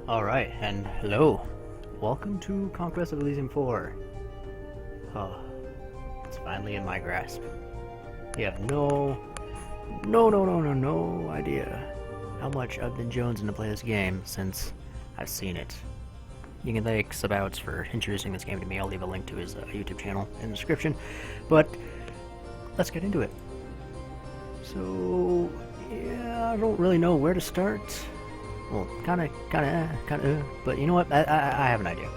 Alright, and hello. Welcome to Conquest of Elysium 4. Oh, it's finally in my grasp. You have no idea how much I've been jonesing to play this game since I've seen it. You can thank Sabouts for introducing this game to me. I'll leave a link to his YouTube channel in the description. But let's get into it. So, yeah, I don't really know where to start. Well, kinda, but you know what? I have an idea.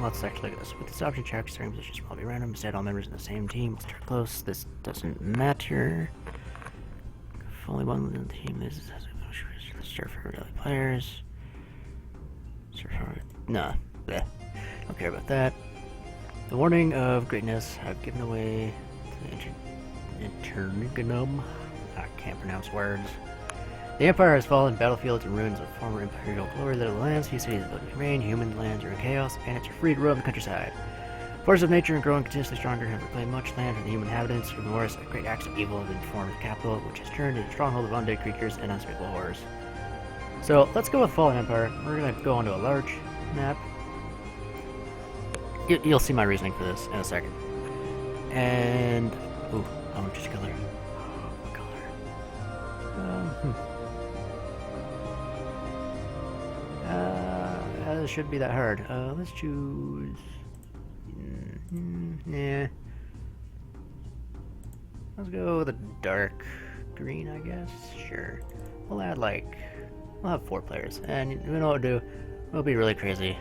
Let's actually look at this. With this option, check starting positions will probably random. Instead, all members in the same team will start close. This doesn't matter. If only one within the team is start for early players. Nah, bleh. Don't care about that. The warning of greatness I've given away to the Internignum. I can't pronounce words. The Empire has fallen, battlefields and ruins of former Imperial glory little lands, few cities have remain, human lands are in chaos, bandits are free to roam the countryside. Forces of nature and growing continuously stronger have reclaimed much land from the human inhabitants. Remorse, great acts of evil have been formed the capital, which has turned into a stronghold of undead creatures and unspeakable horrors. So, let's go with Fallen Empire. We're gonna go onto a large map. You'll see my reasoning for this in a second. And... ooh, I want to choose color. What color? This shouldn't be that hard. Let's choose... nah. Let's go with a dark green, I guess. Sure. We'll add we'll have 4 players. And you know what we'll do? We'll be really crazy.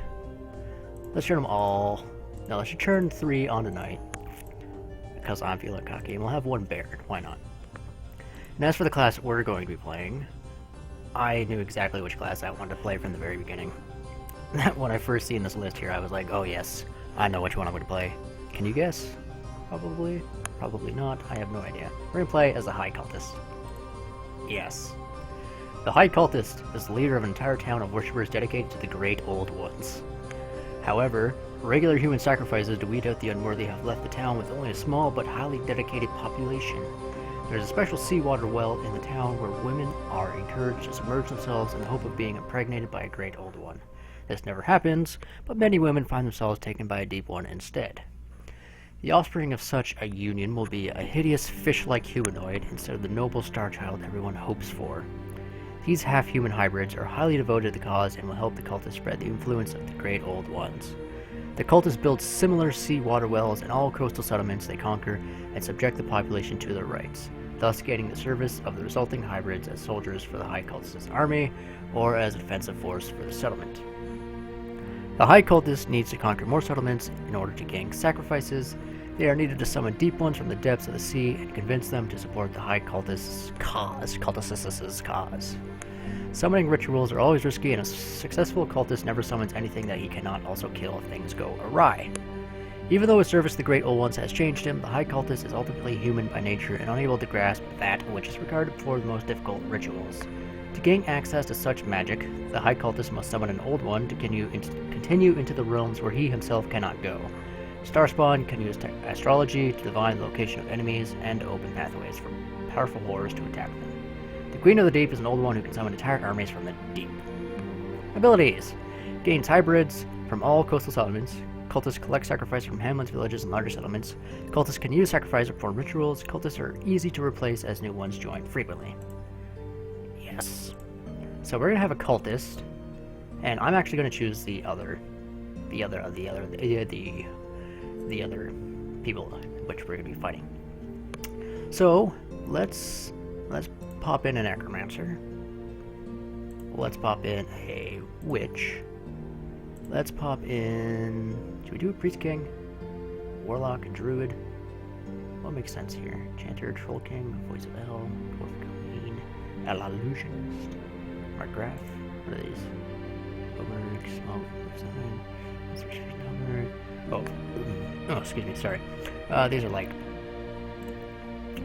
Let's turn them all... no, let's turn 3 on tonight. Because I'm feeling cocky. And we'll have 1 Baron. Why not? And as for the class we're going to be playing, I knew exactly which class I wanted to play from the very beginning. When I first seen this list here, I was like, oh yes, I know which one I'm going to play. Can you guess? Probably. Probably not. I have no idea. We're going to play as the High Cultist. Yes. The High Cultist is the leader of an entire town of worshippers dedicated to the Great Old Ones. However, regular human sacrifices to weed out the unworthy have left the town with only a small but highly dedicated population. There's a special seawater well in the town where women are encouraged to submerge themselves in the hope of being impregnated by a Great Old One. This never happens, but many women find themselves taken by a Deep One instead. The offspring of such a union will be a hideous fish-like humanoid instead of the noble star child everyone hopes for. These half-human hybrids are highly devoted to the cause and will help the cultists spread the influence of the Great Old Ones. The cultists build similar seawater wells in all coastal settlements they conquer and subject the population to their rights, thus gaining the service of the resulting hybrids as soldiers for the High Cultist army or as a defensive force for the settlement. The High Cultist needs to conquer more settlements in order to gain sacrifices. They are needed to summon deep ones from the depths of the sea and convince them to support the High Cultist's cause. Summoning rituals are always risky, and a successful cultist never summons anything that he cannot also kill if things go awry. Even though his service to the Great Old Ones has changed him, the High Cultist is ultimately human by nature and unable to grasp that which is regarded for the most difficult rituals. To gain access to such magic, the High Cultist must summon an Old One to continue into the realms where he himself cannot go. Starspawn can use astrology to divine the location of enemies and to open pathways for powerful horrors to attack them. The Queen of the Deep is an Old One who can summon entire armies from the deep. Abilities: gains hybrids from all coastal settlements. Cultists collect sacrifice from hamlets, villages, and larger settlements. Cultists can use sacrifice to perform rituals. Cultists are easy to replace as new ones join frequently. Yes. So we're gonna have a cultist, and I'm actually gonna choose the other people which we're gonna be fighting. So let's pop in an necromancer. Let's pop in a witch. Let's pop in... should we do a priest king? Warlock, druid? What makes sense here? Chanter, troll king, voice of hell, dwarf queen, illusionist, markgraf. What are these? Oh, excuse me, sorry. These are like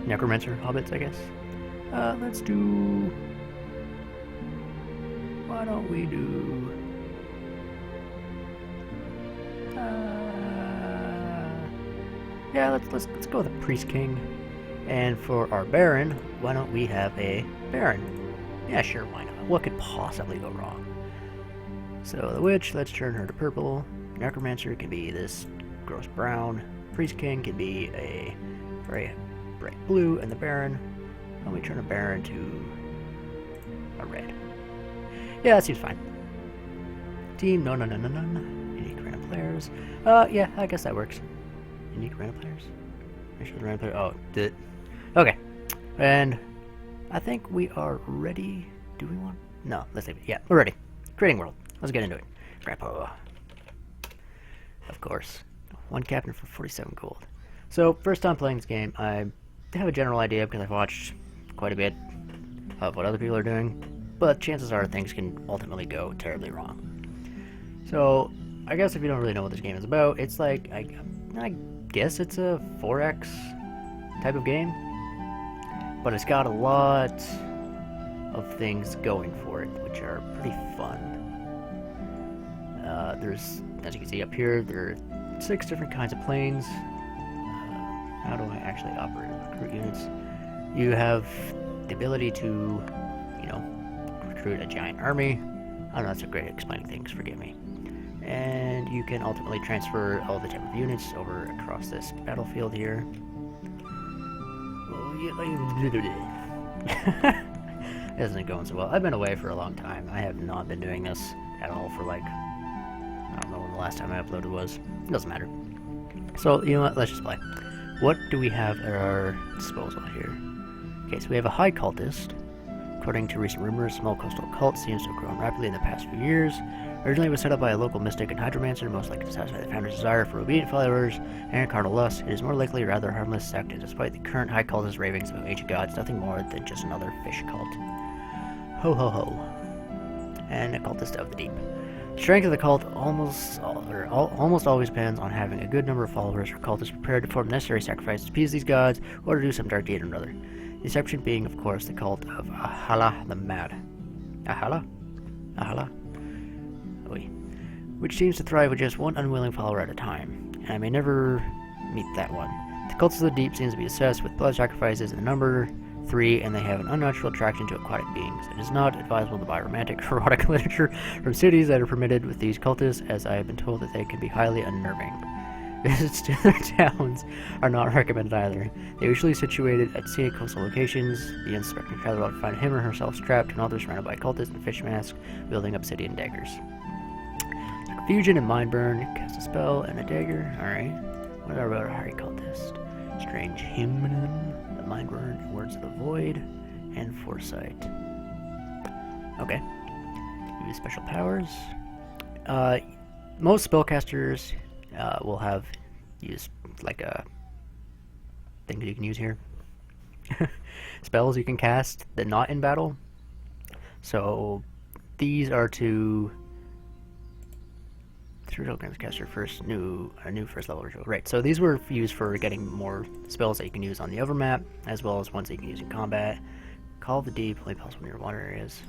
necromancer hobbits, I guess. Let's do... why don't we do... yeah, let's go with a priest king. And for our Baron, why don't we have a Baron? Yeah, sure, why not? What could possibly go wrong? So the witch, let's turn her to purple. Necromancer can be this gross brown. Priest King can be a very bright blue, and the Baron, let me turn a Baron to a red. Yeah, that seems fine. Team, no. Unique random players. Yeah, I guess that works. Unique random players? Make sure the random player. Oh, did. Okay. And I think we are ready. Do we want? No, let's leave it. Yeah, we're ready. Creating world. Let's get into it. Grandpa. Of course. One captain for 47 gold. So, first time playing this game, I have a general idea because I've watched quite a bit of what other people are doing, but chances are things can ultimately go terribly wrong. So, I guess if you don't really know what this game is about, it's like, I guess it's a 4X type of game, but it's got a lot of things going for it, which are pretty fun. There's, as you can see up here, there are 6 different kinds of planes. How do I actually operate recruit units? You have the ability to, you know, recruit a giant army. I don't know, that's a great explaining things, forgive me. And you can ultimately transfer all the type of units over across this battlefield here. It isn't going so well. I've been away for a long time. I have not been doing this at all for like, I don't know when the last time I uploaded was. It doesn't matter. So, you know what, let's just play. What do we have at our disposal here? Okay, so we have a high cultist. According to recent rumors, small coastal cult seems to have grown rapidly in the past few years. Originally it was set up by a local mystic and hydromancer, most likely to satisfy the founder's desire for obedient followers and carnal lust. It is more likely a rather harmless sect, and despite the current high cultist ravings about ancient gods, nothing more than just another fish cult. Ho ho ho. And a cultist of the deep. The strength of the cult almost always depends on having a good number of followers or cultists prepared to perform the necessary sacrifices to appease these gods or to do some dark deed or another. The exception being, of course, the cult of Ahala the Mad. Ahala? Oui. Which seems to thrive with just one unwilling follower at a time, and I may never meet that one. The cults of the deep seems to be obsessed with blood sacrifices in the number 3, and they have an unnatural attraction to aquatic beings. It is not advisable to buy romantic or erotic literature from cities that are permitted with these cultists, as I have been told that they can be highly unnerving. Visits to their towns are not recommended either. They are usually situated at scenic coastal locations. The unsuspecting traveler will find him or herself trapped, and others surrounded by cultists in fish masks, wielding obsidian daggers. Confusion and mind burn. Cast a spell and a dagger. Alright. What about a hairy cultist? Strange hymn, the mind burn, words of the void, and foresight. Okay. Use special powers. Most spellcasters will have used like a thing that you can use here. Spells you can cast that not in battle. So these are to cast your first new first level ritual. Right. So these were used for getting more spells that you can use on the overmap, as well as ones that you can use in combat. Call of the Deep, only possible near water areas.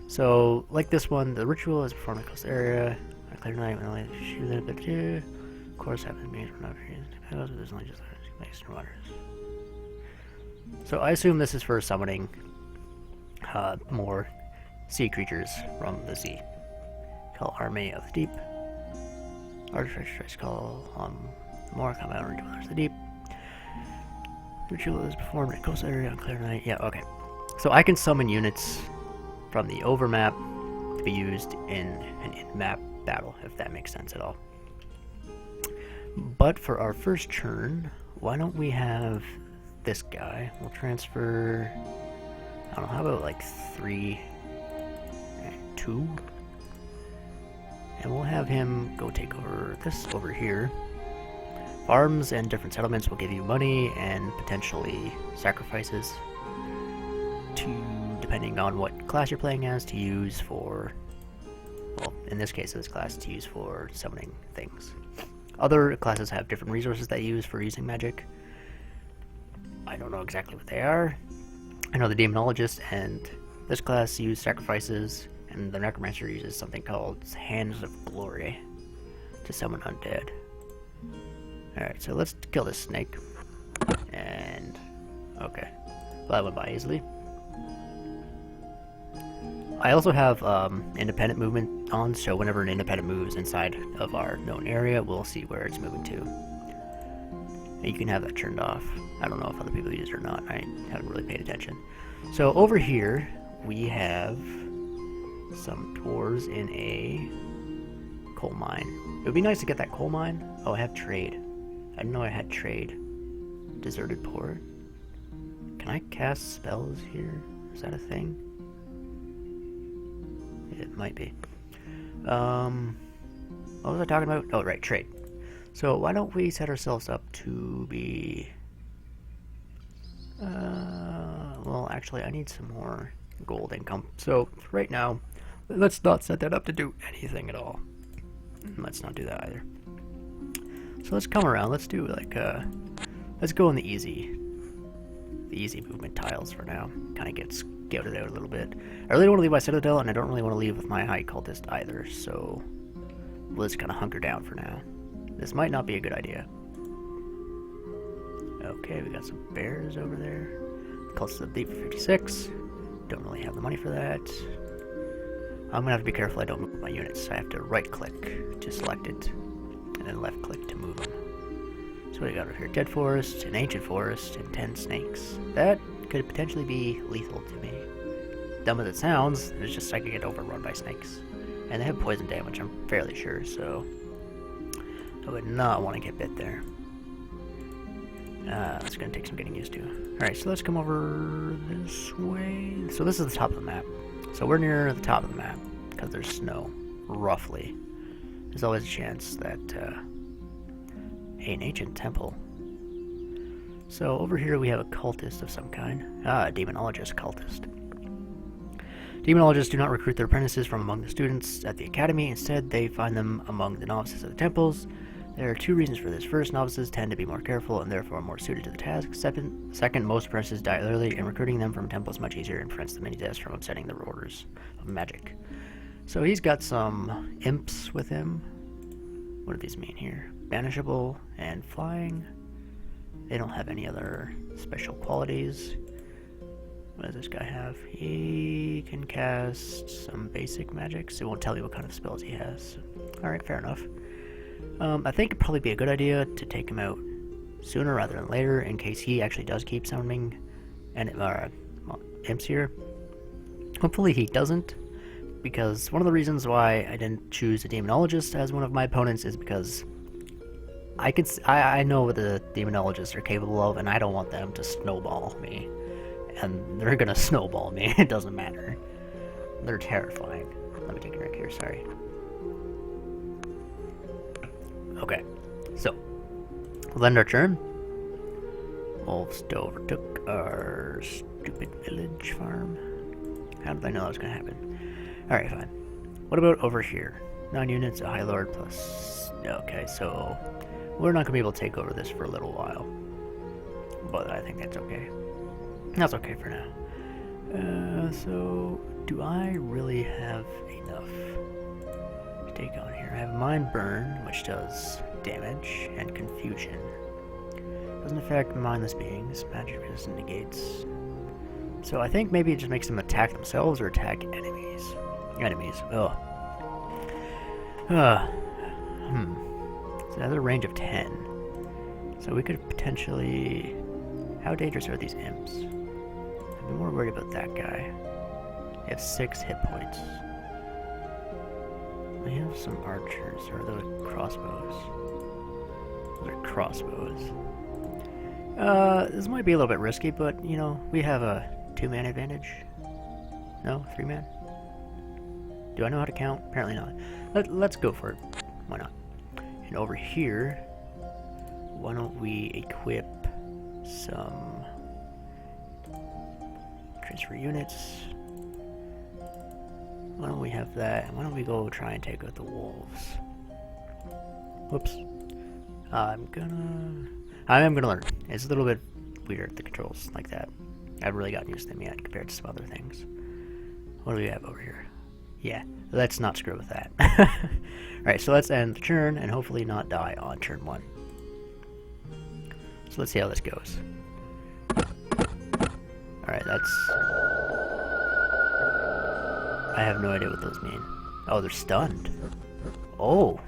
So like this one, the ritual is performed in a coastal area. I clear night when only shoot it, but of course happens to be from over here. There's only just nice waters. So I assume this is for summoning more sea creatures from the sea. Call Army of the Deep. Artificer tries to call on more combat or dwellers of the deep. Ritual is performed in a coastal area on clear night. Yeah, okay. So I can summon units from the overmap to be used in an in-map battle, if that makes sense at all. But for our first turn, why don't we have this guy? We'll transfer, I don't know, how about like 3 and 2? And we'll have him go take over this over here. Farms and different settlements will give you money and potentially sacrifices to, depending on what class you're playing as, to use for, well, in this case, this class to use for summoning things. Other classes have different resources that you use for using magic. I don't know exactly what they are. I know the Demonologist and this class use sacrifices, and the Necromancer uses something called Hands of Glory to summon undead. Alright, so let's kill this snake. And, okay. Well, that went by easily. I also have independent movement on, so whenever an independent moves inside of our known area, we'll see where it's moving to. And you can have that turned off. I don't know if other people use it or not. I haven't really paid attention. So over here, we have some dwarves in a coal mine. It would be nice to get that coal mine. Oh, I have trade. I didn't know I had trade. Deserted port. Can I cast spells here? Is that a thing? It might be. What was I talking about? Oh, right, trade. So why don't we set ourselves up to be... well, actually, I need some more gold income. So right now, let's not set that up to do anything at all. Let's not do that either. So let's come around. Let's do like let's go in the easy movement tiles for now. Kind of get scouted out a little bit. I really want to leave my citadel, and I don't really want to leave with my high cultist either. So we'll just kind of hunker down for now. This might not be a good idea. Okay, we got some bears over there. Cultist of deep for 56. Don't really have the money for that. I'm gonna have to be careful I don't move my units. I have to right click to select it, and then left click to move them. So what do we got over here? Dead forest, an ancient forest, and 10 snakes. That could potentially be lethal to me. Dumb as it sounds, it's just I could get overrun by snakes. And they have poison damage, I'm fairly sure, so I would not want to get bit there. It's gonna take some getting used to. Alright, so let's come over this way. So this is the top of the map. So we're near the top of the map, because there's snow, roughly. There's always a chance that, hey, an ancient temple. So over here we have a cultist of some kind. A demonologist cultist. Demonologists do not recruit their apprentices from among the students at the academy. Instead, they find them among the novices of the temples. There are two reasons for this. First, novices tend to be more careful and therefore more suited to the task. Second, most apprentices die early, and recruiting them from temples is much easier and prevents the many deaths from upsetting the orders of magic. So he's got some imps with him. What do these mean here? Banishable and flying. They don't have any other special qualities. What does this guy have? He can cast some basic magics. It won't tell you what kind of spells he has. Alright, fair enough. I think it'd probably be a good idea to take him out sooner rather than later, in case he actually does keep summoning imps here. Hopefully he doesn't, because one of the reasons why I didn't choose a demonologist as one of my opponents is because I know what the demonologists are capable of, and I don't want them to snowball me. And they're gonna snowball me, it doesn't matter. They're terrifying. Let me take a drink here, sorry. Okay, so we'll end our turn. Wolves overtook our stupid village farm. How did I know that was going to happen? Alright, fine. What about over here? 9 units, a High Lord plus... Okay, so we're not going to be able to take over this for a little while. But I think that's okay. That's okay for now. So do I really have enough to take on here? I have Mind Burn, which does damage and confusion. Doesn't affect mindless beings. Magic resistant negates. So I think maybe it just makes them attack themselves or attack enemies. Oh. So it has a range of 10. So we could potentially... How dangerous are these imps? I'd be more worried about that guy. They have 6 hit points. I have some archers, or are those crossbows? Those are crossbows. This might be a little bit risky, but, you know, we have a 2-man advantage. No? 3-man? Do I know how to count? Apparently not. Let's go for it. Why not? And over here, why don't we equip some transfer units? Why don't we have that? Why don't we go try and take out the wolves? Whoops. I am gonna learn. It's a little bit weird, the controls like that. I haven't really gotten used to them yet compared to some other things. What do we have over here? Yeah, let's not screw with that. Alright, so let's end the turn and hopefully not die on turn 1. So let's see how this goes. Alright, I have no idea what those mean. Oh, they're stunned. Oh.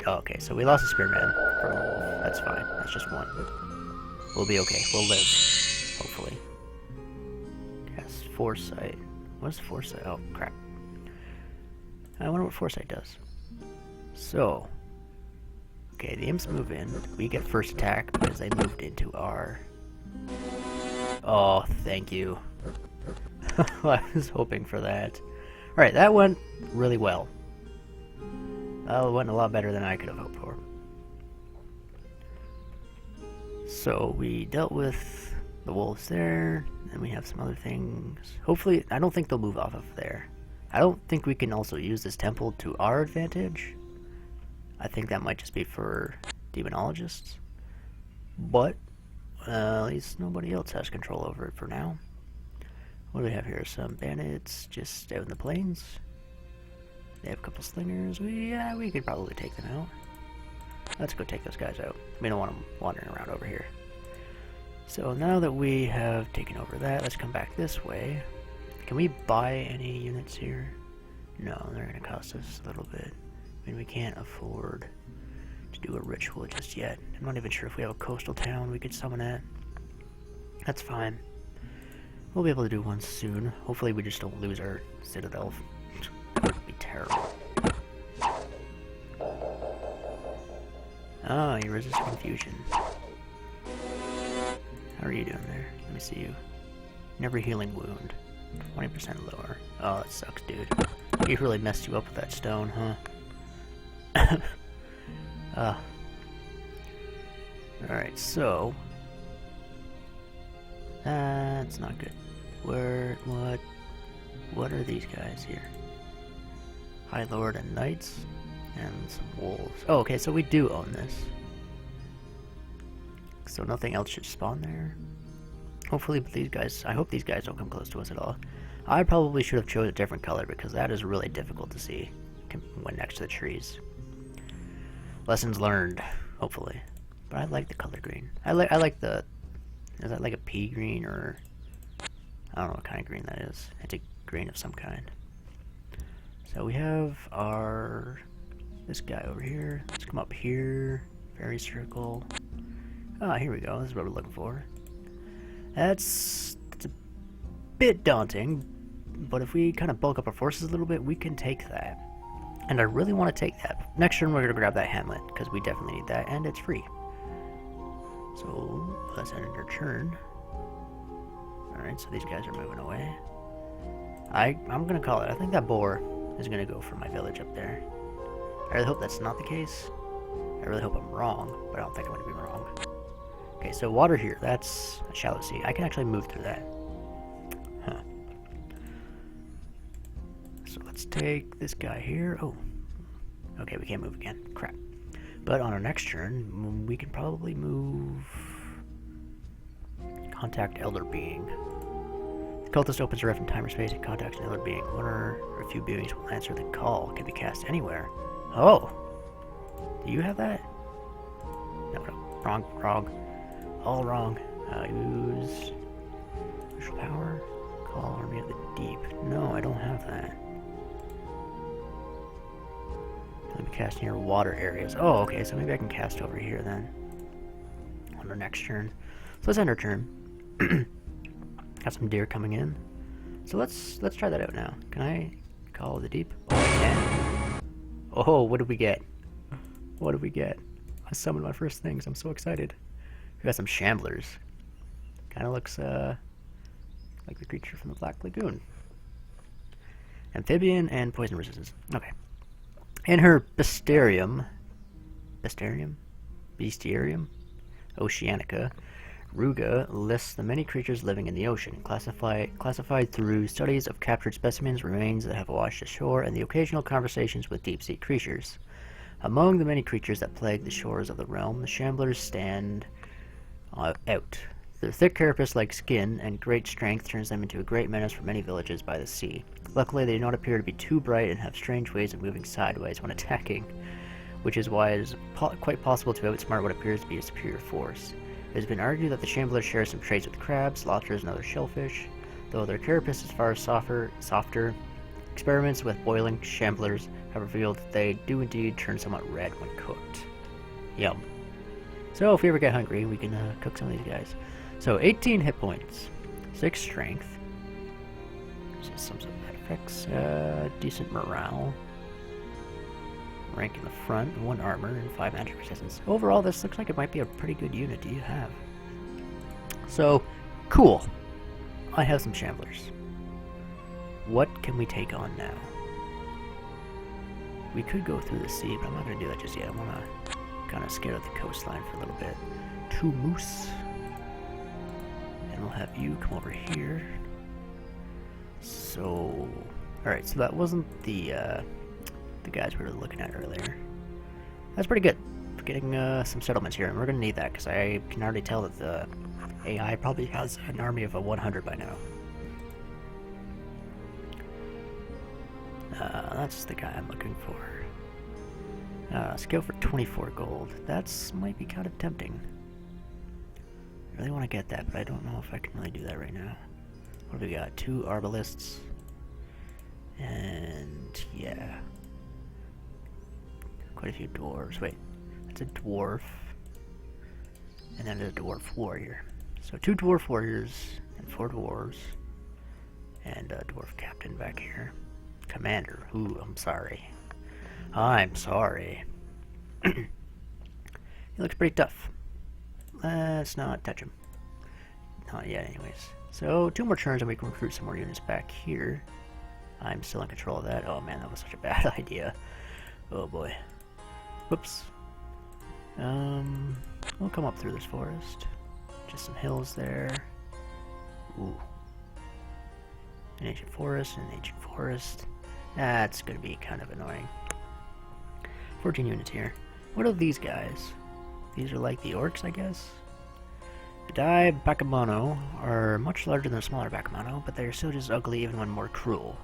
Okay, so we lost a spearman from a wolf. That's fine. That's just one. We'll be okay. We'll live. Hopefully. Cast Foresight. What is Foresight? Oh, crap. I wonder what Foresight does. So. Okay, the imps move in. We get first attack because they moved into our... Oh, thank you. I was hoping for that. Alright, that went really well. That went a lot better than I could have hoped for. So we dealt with the wolves there, and we have some other things. Hopefully, I don't think they'll move off of there. I don't think we can also use this temple to our advantage. I think that might just be for demonologists. But, at least nobody else has control over it for now. What do we have here? Some bandits just out in the plains. They have a couple slingers. We could probably take them out. Let's go take those guys out. We don't want them wandering around over here. So now that we have taken over that, let's come back this way. Can we buy any units here? No, they're going to cost us a little bit. I mean, we can't afford to do a ritual just yet. I'm not even sure if we have a coastal town we could summon at. That's fine. We'll be able to do one soon. Hopefully we just don't lose our citadel. That would be terrible. Oh, you resist confusion. How are you doing there? Let me see you. Never healing wound. 20% lower. Oh, that sucks, dude. He really messed you up with that stone, huh? Alright, so... That's not good. What are these guys here? High Lord and Knights? And some wolves. Oh, okay, so we do own this. So nothing else should spawn there. Hopefully these guys... I hope these guys don't come close to us at all. I probably should have chosen a different color because that is really difficult to see when next to the trees. Lessons learned, hopefully. But I like the color green. I like the... Is that like a pea green or... I don't know what kind of green that is. It's a green of some kind. So we have our... This guy over here. Let's come up here. Fairy circle. Ah, here we go. This is what we're looking for. That's a bit daunting, but if we kind of bulk up our forces a little bit, we can take that. And I really want to take that. Next turn, we're going to grab that hamlet, because we definitely need that, and it's free. So, let's end our turn. Alright, so these guys are moving away. I'm going to call it. I think that boar is going to go for my village up there. I really hope that's not the case. I really hope I'm wrong, but I don't think I'm going to be wrong. Okay, so water here. That's a shallow sea. I can actually move through that. Huh. So let's take this guy here. Oh. Okay, we can't move again. Crap. But on our next turn, we can probably move... Contact Elder Being. The cultist opens a rift in time or space and contacts an Elder Being. One or a few beings will answer the call. Can be cast anywhere. Oh! Do you have that? No. Wrong. All wrong. Use... Special power? Call Army of the Deep. No, I don't have that. Let me cast near water areas. Oh, okay, so maybe I can cast over here then. On our next turn. So let's end our turn. Got some deer coming in. So let's try that out now. Can I call the deep? Oh, I can. Oh, what did we get? What did we get? I summoned my first things. I'm so excited. We got some shamblers. Kind of looks like the creature from the Black Lagoon. Amphibian and poison resistance. Okay. In her Bestiarium, Oceanica, Ruga lists the many creatures living in the ocean, classified through studies of captured specimens, remains that have washed ashore, and the occasional conversations with deep-sea creatures. Among the many creatures that plague the shores of the realm, the shamblers stand out. Their thick carapace-like skin and great strength turns them into a great menace for many villages by the sea. Luckily, they do not appear to be too bright and have strange ways of moving sideways when attacking, which is why it is quite possible to outsmart what appears to be a superior force. It has been argued that the shamblers share some traits with crabs, lobsters, and other shellfish. Though their carapace is far softer, experiments with boiling shamblers have revealed that they do indeed turn somewhat red when cooked. Yum. So if we ever get hungry, we can cook some of these guys. So 18 hit points, 6 strength, so some sort of effects, decent morale, rank in the front, 1 armor, and 5 magic resistance. Overall, this looks like it might be a pretty good unit to have. So, cool. I have some shamblers. What can we take on now? We could go through the sea, but I'm not going to do that just yet. I want to kind of skate out the coastline for a little bit. 2 moose. And we'll have you come over here. So, alright, so that wasn't the guys we were looking at earlier. That's pretty good for getting some settlements here, and we're going to need that because I can already tell that the AI probably has an army of 100 by now. That's the guy I'm looking for. Skill for 24 gold. That's might be kind of tempting. I really want to get that, but I don't know if I can really do that right now. What have we got? 2 arbalists. And yeah. Quite a few dwarves. Wait, that's a dwarf. And then a dwarf warrior. So 2 dwarf warriors and 4 dwarves. And a dwarf captain back here. Commander. Ooh, I'm sorry. I'm sorry. He looks pretty tough. Let's not touch him. Not yet, anyways. So 2 more turns and we can recruit some more units back here. I'm still in control of that. Oh man, that was such a bad idea. Oh boy. Whoops. We'll come up through this forest. Just some hills there. Ooh. An ancient forest, and an ancient forest. That's gonna be kind of annoying. 14 units here. What are these guys? These are like the orcs, I guess? The Dai Bakemono are much larger than the smaller Bakemono, but they are still just ugly even when more cruel.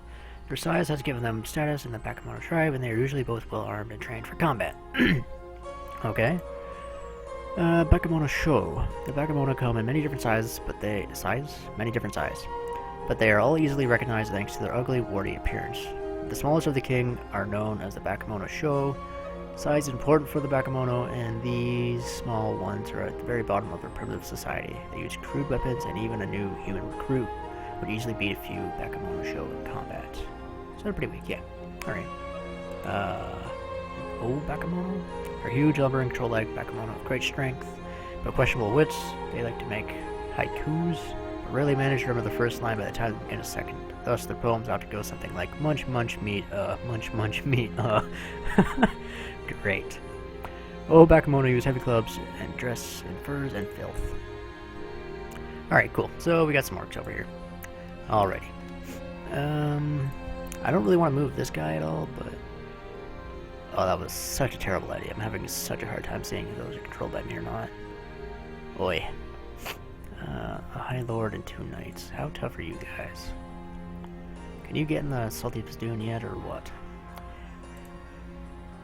Their size has given them status in the Bakemono tribe, and they are usually both well armed and trained for combat. Okay. Bakemono Show. The Bakemono come in many different sizes, but many different sizes. But they are all easily recognized thanks to their ugly, warty appearance. The smallest of the king are known as the Bakemono Show. Size is important for the Bakemono, and these small ones are at the very bottom of their primitive society. They use crude weapons, and even a new human recruit would easily beat a few Bakemono Show in combat. So they're pretty weak, yeah. Alright. Bakemono are huge, lumbering, troll-like Bakemono of great strength, but questionable wits. They like to make haikus, but rarely manage to remember the first line by the time they begin a second. Thus, their poems ought to go something like, munch, munch, meat, munch, munch, meat, Great. Bakemono use heavy clubs and dress in furs and filth. Alright, cool. So we got some orcs over here. Alrighty. I don't really want to move this guy at all, but... Oh, that was such a terrible idea. I'm having such a hard time seeing if those are controlled by me or not. Oi. A High Lord and 2 knights. How tough are you guys? Can you get in the Salty Pistoon yet, or what?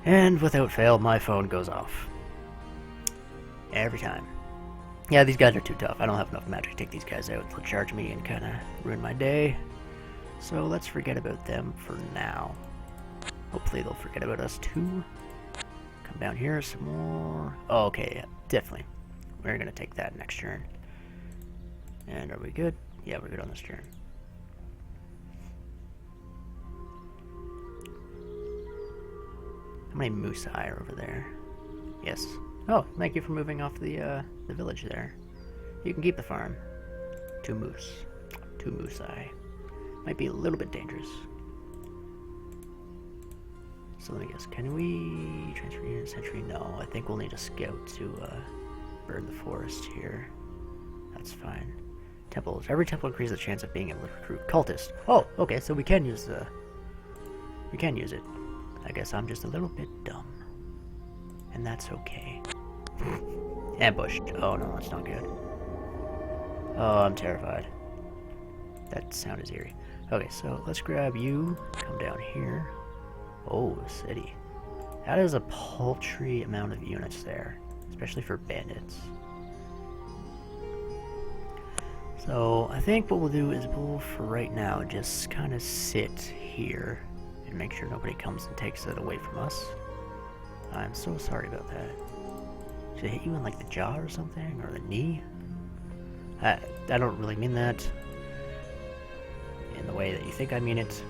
And without fail, my phone goes off. Every time. Yeah, these guys are too tough. I don't have enough magic to take these guys out. They'll charge me and kind of ruin my day. So let's forget about them for now. Hopefully they'll forget about us too. Come down here some more. Oh, okay, yeah, definitely. We're going to take that next turn. And are we good? Yeah, we're good on this turn. How many moose are over there? Yes. Oh, thank you for moving off the village there. You can keep the farm. 2 moose. 2 moose eye. Might be a little bit dangerous. So let me guess, can we transfer unit sentry? No, I think we'll need a scout to burn the forest here. That's fine. Temples. Every temple increases the chance of being able to recruit cultists. Oh, okay, so we can use the... We can use it. I guess I'm just a little bit dumb. And that's okay. Ambushed. Oh no, that's not good. Oh, I'm terrified. That sound is eerie. Okay, so let's grab you. Come down here. Oh, city. That is a paltry amount of units there. Especially for bandits. So I think what we'll do is we'll, for right now, just kind of sit here and make sure nobody comes and takes it away from us. I'm so sorry about that. Should I hit you in like the jaw or something, or the knee? I don't really mean that in the way that you think I mean it,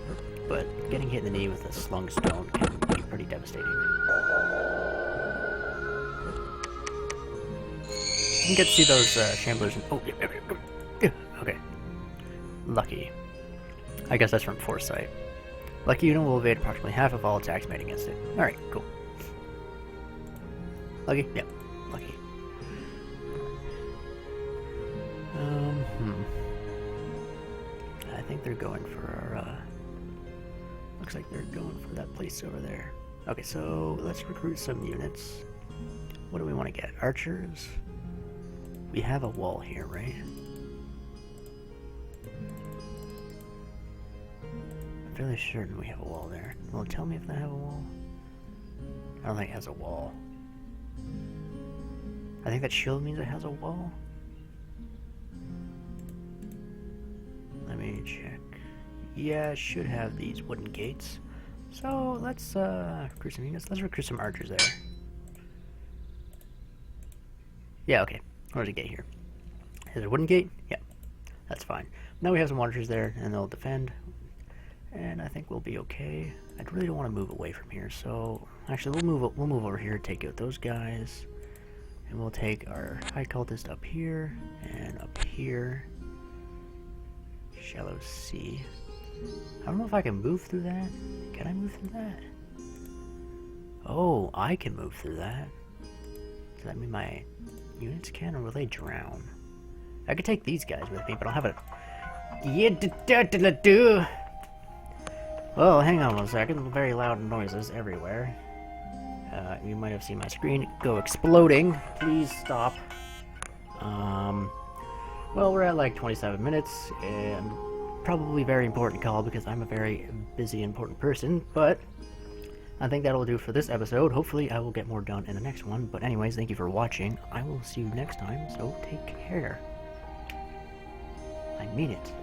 but getting hit in the knee with a slung stone can be pretty devastating. You can get to see those shamblers. Oh, yeah. Okay. Lucky. I guess that's from foresight. Lucky unit will evade approximately half of all attacks made against it. Alright, cool. Lucky? Yep. Lucky. I think they're going for our, looks like they're going for that place over there. Okay, so let's recruit some units. What do we want to get? Archers? We have a wall here, right? I'm fairly certain we have a wall there. Will it tell me if I have a wall? I don't think it has a wall. I think that shield means it has a wall. Let me check. Yeah, it should have these wooden gates. So let's recruit some units. Let's recruit some archers there. Yeah, okay. Where's the gate here? Is it a wooden gate? Yeah, that's fine. Now we have some archers there, and they'll defend. And I think we'll be okay. I really don't want to move away from here, so actually we'll move over here, take out those guys, and we'll take our high cultist up here and up here. Shallow sea. I don't know if I can move through that. Can I move through that? Oh, I can move through that. Does that mean my units can, or will they drown? I could take these guys with me, but I'll have a... Yeah, well, hang on one second. Very loud noises everywhere. You might have seen my screen go exploding. Please stop. Well, we're at like 27 minutes, and probably very important call because I'm a very busy, important person, but I think that'll do for this episode. Hopefully I will get more done in the next one, but anyways, thank you for watching. I will see you next time, so take care. I mean it.